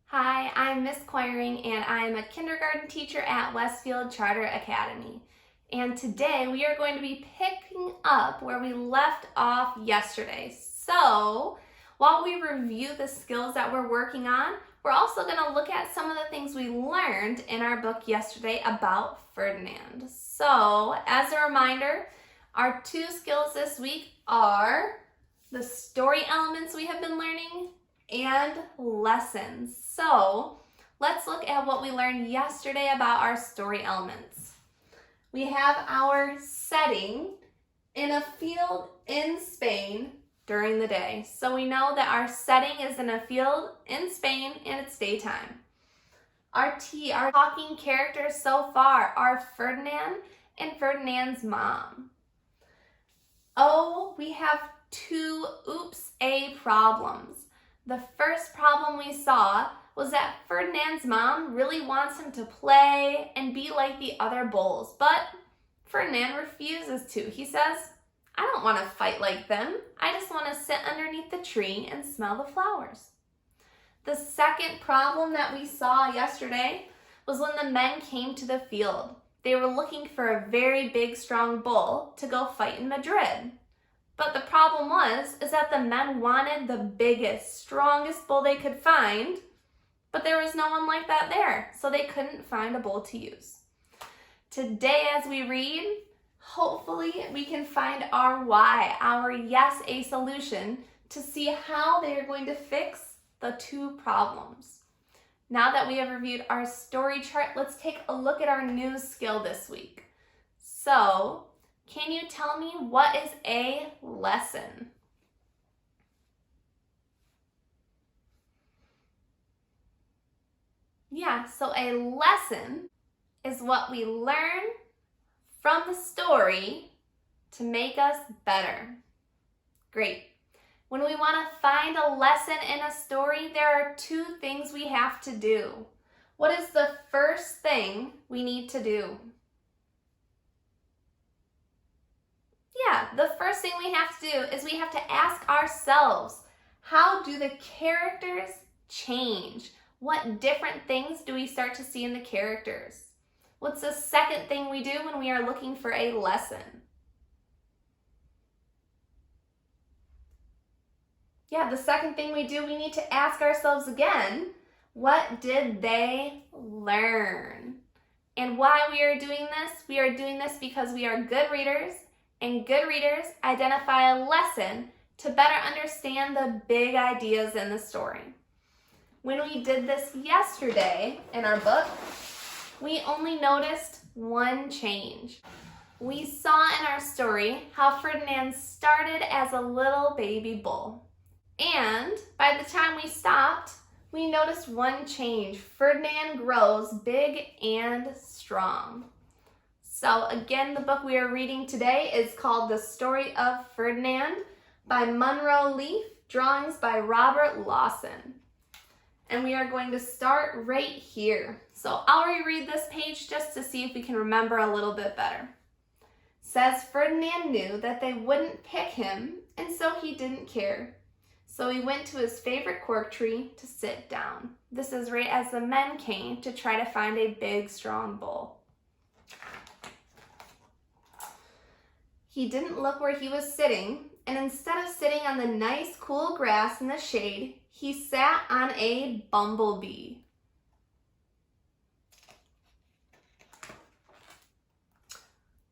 Hi, I'm Miss Quiring and I'm a kindergarten teacher at Westfield Charter Academy. And today we are going to be picking up where we left off yesterday. So while we review the skills that we're working on, we're also going to look at some of the things we learned in our book yesterday about Ferdinand. So as a reminder, our two skills this week are the story elements we have been learning and lessons. So let's look at what we learned yesterday about our story elements. We have our setting in a field in Spain during the day. So we know that our setting is in a field in Spain and it's daytime. Our talking characters so far are Ferdinand and Ferdinand's mom. We have two problems. The first problem we saw was that Ferdinand's mom really wants him to play and be like the other bulls, but Ferdinand refuses to. He says, I don't want to fight like them. I just want to sit underneath the tree and smell the flowers. The second problem that we saw yesterday was when the men came to the field. They were looking for a very big, strong bull to go fight in Madrid. But the problem is that the men wanted the biggest, strongest bull they could find, but there was no one like that there, so they couldn't find a bull to use. Today, as we read, hopefully we can find our why, our yes, a solution, to see how they are going to fix the two problems. Now that we have reviewed our story chart, let's take a look at our new skill this week. So, can you tell me what is a lesson? Yeah, so a lesson is what we learn from the story to make us better. Great. When we want to find a lesson in a story, there are two things we have to do. What is the first thing we need to do? Yeah, the first thing we have to do is we have to ask ourselves, how do the characters change? What different things do we start to see in the characters? What's the second thing we do when we are looking for a lesson? Yeah, the second thing we do, we need to ask ourselves again, what did they learn? And why we are doing this? We are doing this because we are good readers, and good readers identify a lesson to better understand the big ideas in the story. When we did this yesterday in our book, we only noticed one change. We saw in our story how Ferdinand started as a little baby bull. And by the time we stopped, we noticed one change. Ferdinand grows big and strong. So again, the book we are reading today is called The Story of Ferdinand by Munro Leaf, drawings by Robert Lawson. And we are going to start right here. So I'll reread this page just to see if we can remember a little bit better. It says, Ferdinand knew that they wouldn't pick him, and so he didn't care. So he went to his favorite cork tree to sit down. This is right as the men came to try to find a big, strong bull. He didn't look where he was sitting, and instead of sitting on the nice, cool grass in the shade, he sat on a bumblebee.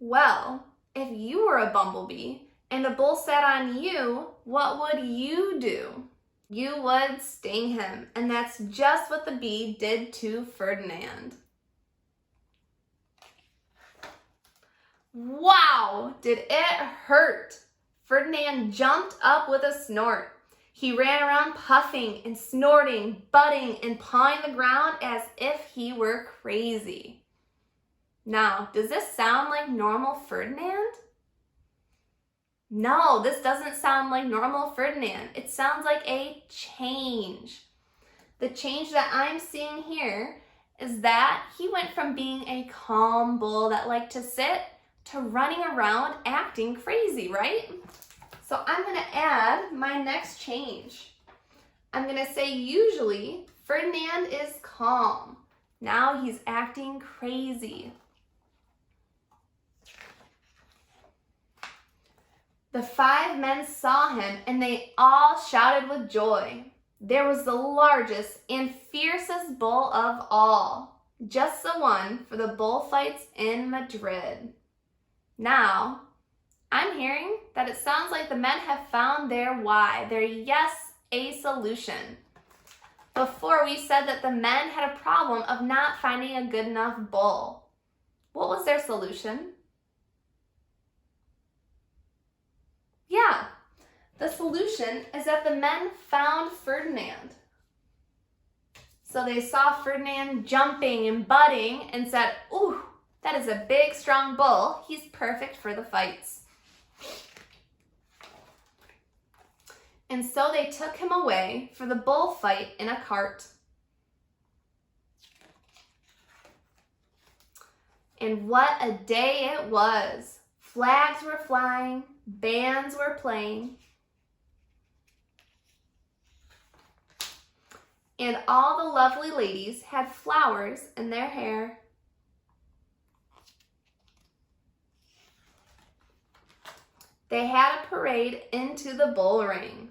Well, if you were a bumblebee and a bull sat on you, what would you do? You would sting him, and that's just what the bee did to Ferdinand. Wow, did it hurt? Ferdinand jumped up with a snort. He ran around puffing and snorting, butting and pawing the ground as if he were crazy. Now, does this sound like normal Ferdinand? No, this doesn't sound like normal Ferdinand. It sounds like a change. The change that I'm seeing here is that he went from being a calm bull that liked to sit to running around acting crazy, right? So I'm going to add my next change. I'm going to say usually Ferdinand is calm. Now he's acting crazy. The 5 men saw him, and they all shouted with joy. There was the largest and fiercest bull of all, just the one for the bullfights in Madrid. Now, I'm hearing that it sounds like the men have found their why, their yes, a solution. Before we said that the men had a problem of not finding a good enough bull. What was their solution? Yeah, the solution is that the men found Ferdinand. So they saw Ferdinand jumping and butting and said, ooh, that is a big, strong bull. He's perfect for the fights. And so they took him away for the bullfight in a cart. And what a day it was. Flags were flying, bands were playing, and all the lovely ladies had flowers in their hair. They had a parade into the bull ring.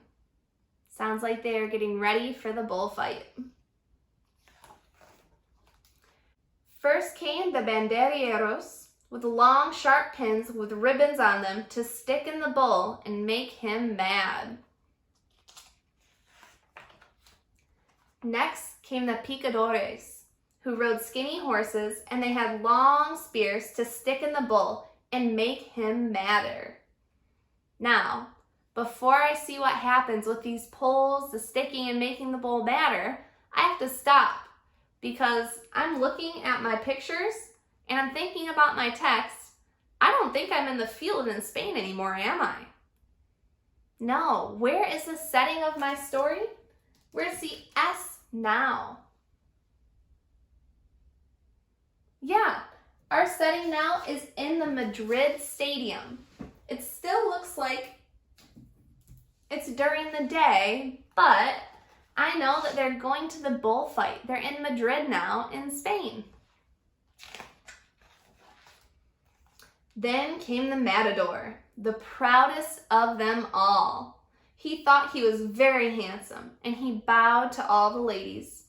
Sounds like they are getting ready for the bullfight. First came the banderilleros with long, sharp pins with ribbons on them to stick in the bull and make him mad. Next came the picadores, who rode skinny horses, and they had long spears to stick in the bull and make him madder. Now, before I see what happens with these pulls, the sticking, and making the bull madder, I have to stop because I'm looking at my pictures and I'm thinking about my text. I don't think I'm in the field in Spain anymore, am I? No, where is the setting of my story? Where's the S now? Yeah, our setting now is in the Madrid stadium. It still looks like it's during the day, but I know that they're going to the bullfight. They're in Madrid now in Spain. Then came the matador, the proudest of them all. He thought he was very handsome, and he bowed to all the ladies.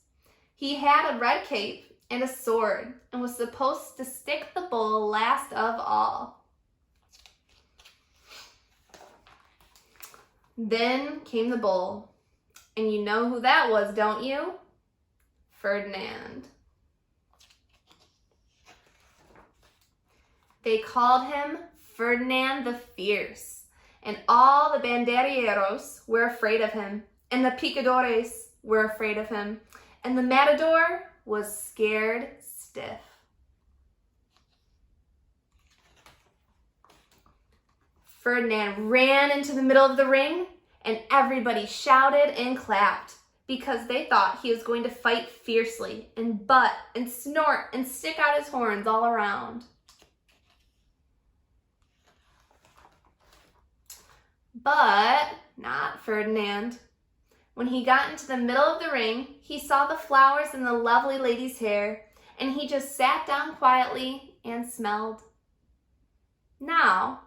He had a red cape and a sword, and was supposed to stick the bull last of all. Then came the bull, and you know who that was, don't you? Ferdinand. They called him Ferdinand the Fierce, and all the banderilleros were afraid of him, and the picadores were afraid of him, and the matador was scared stiff. Ferdinand ran into the middle of the ring, and everybody shouted and clapped because they thought he was going to fight fiercely and butt and snort and stick out his horns all around. But not Ferdinand. When he got into the middle of the ring, he saw the flowers in the lovely lady's hair, and he just sat down quietly and smelled. Now,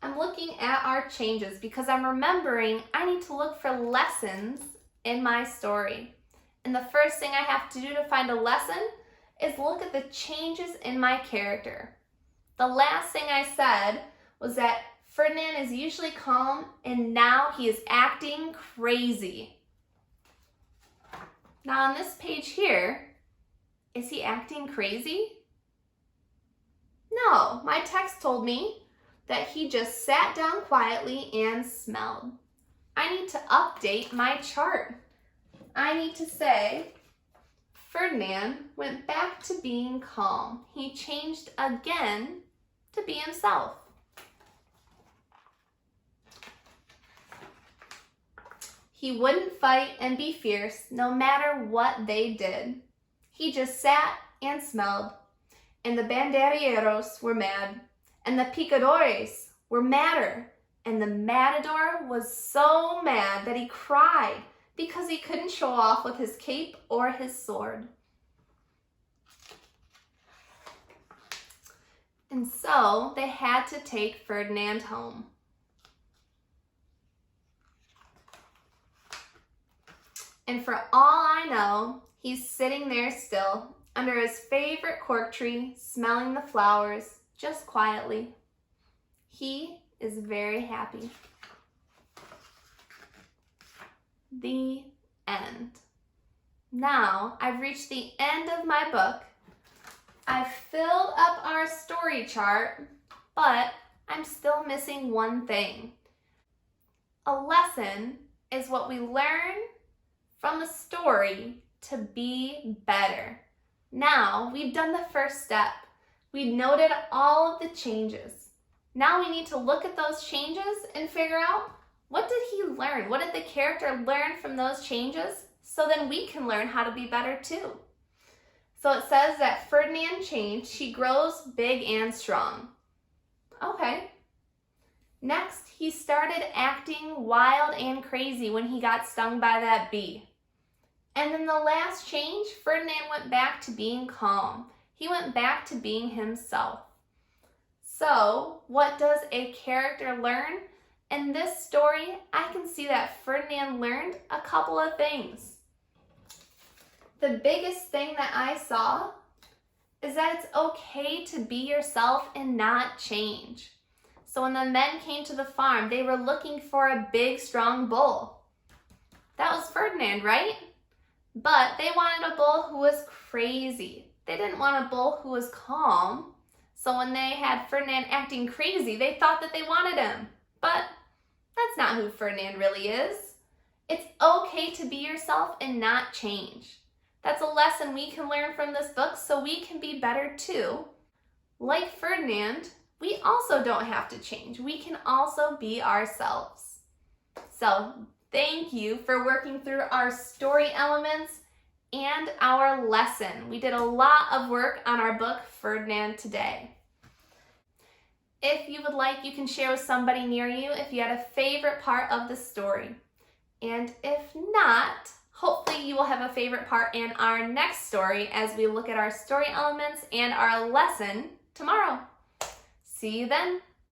I'm looking at our changes because I'm remembering I need to look for lessons in my story. And the first thing I have to do to find a lesson is look at the changes in my character. The last thing I said was that Ferdinand is usually calm, and now he is acting crazy. Now on this page here, is he acting crazy? No, my text told me that he just sat down quietly and smelled. I need to update my chart. I need to say, Ferdinand went back to being calm. He changed again to be himself. He wouldn't fight and be fierce no matter what they did. He just sat and smelled, and the banderilleros were mad, and the picadores were madder, and the matador was so mad that he cried because he couldn't show off with his cape or his sword. And so they had to take Ferdinand home. And for all I know, he's sitting there still under his favorite cork tree, smelling the flowers, just quietly. He is very happy. The end. Now I've reached the end of my book. I've filled up our story chart, but I'm still missing one thing. A lesson is what we learn from a story to be better. Now we've done the first step. We've noted all of the changes. Now we need to look at those changes and figure out, what did he learn? What did the character learn from those changes? So then we can learn how to be better too. So it says that Ferdinand changed. He grows big and strong. Okay. Next, he started acting wild and crazy when he got stung by that bee. And then the last change, Ferdinand went back to being calm. He went back to being himself. So, what does a character learn? In this story, I can see that Ferdinand learned a couple of things. The biggest thing that I saw is that it's okay to be yourself and not change. So when the men came to the farm, they were looking for a big, strong bull. That was Ferdinand, right? But they wanted a bull who was crazy. They didn't want a bull who was calm. So when they had Ferdinand acting crazy, they thought that they wanted him. But that's not who Ferdinand really is. It's okay to be yourself and not change. That's a lesson we can learn from this book so we can be better too. Like Ferdinand, we also don't have to change. We can also be ourselves. So thank you for working through our story elements and our lesson. We did a lot of work on our book, Ferdinand, today. If you would like, you can share with somebody near you if you had a favorite part of the story. And if not, hopefully you will have a favorite part in our next story as we look at our story elements and our lesson tomorrow. See you then.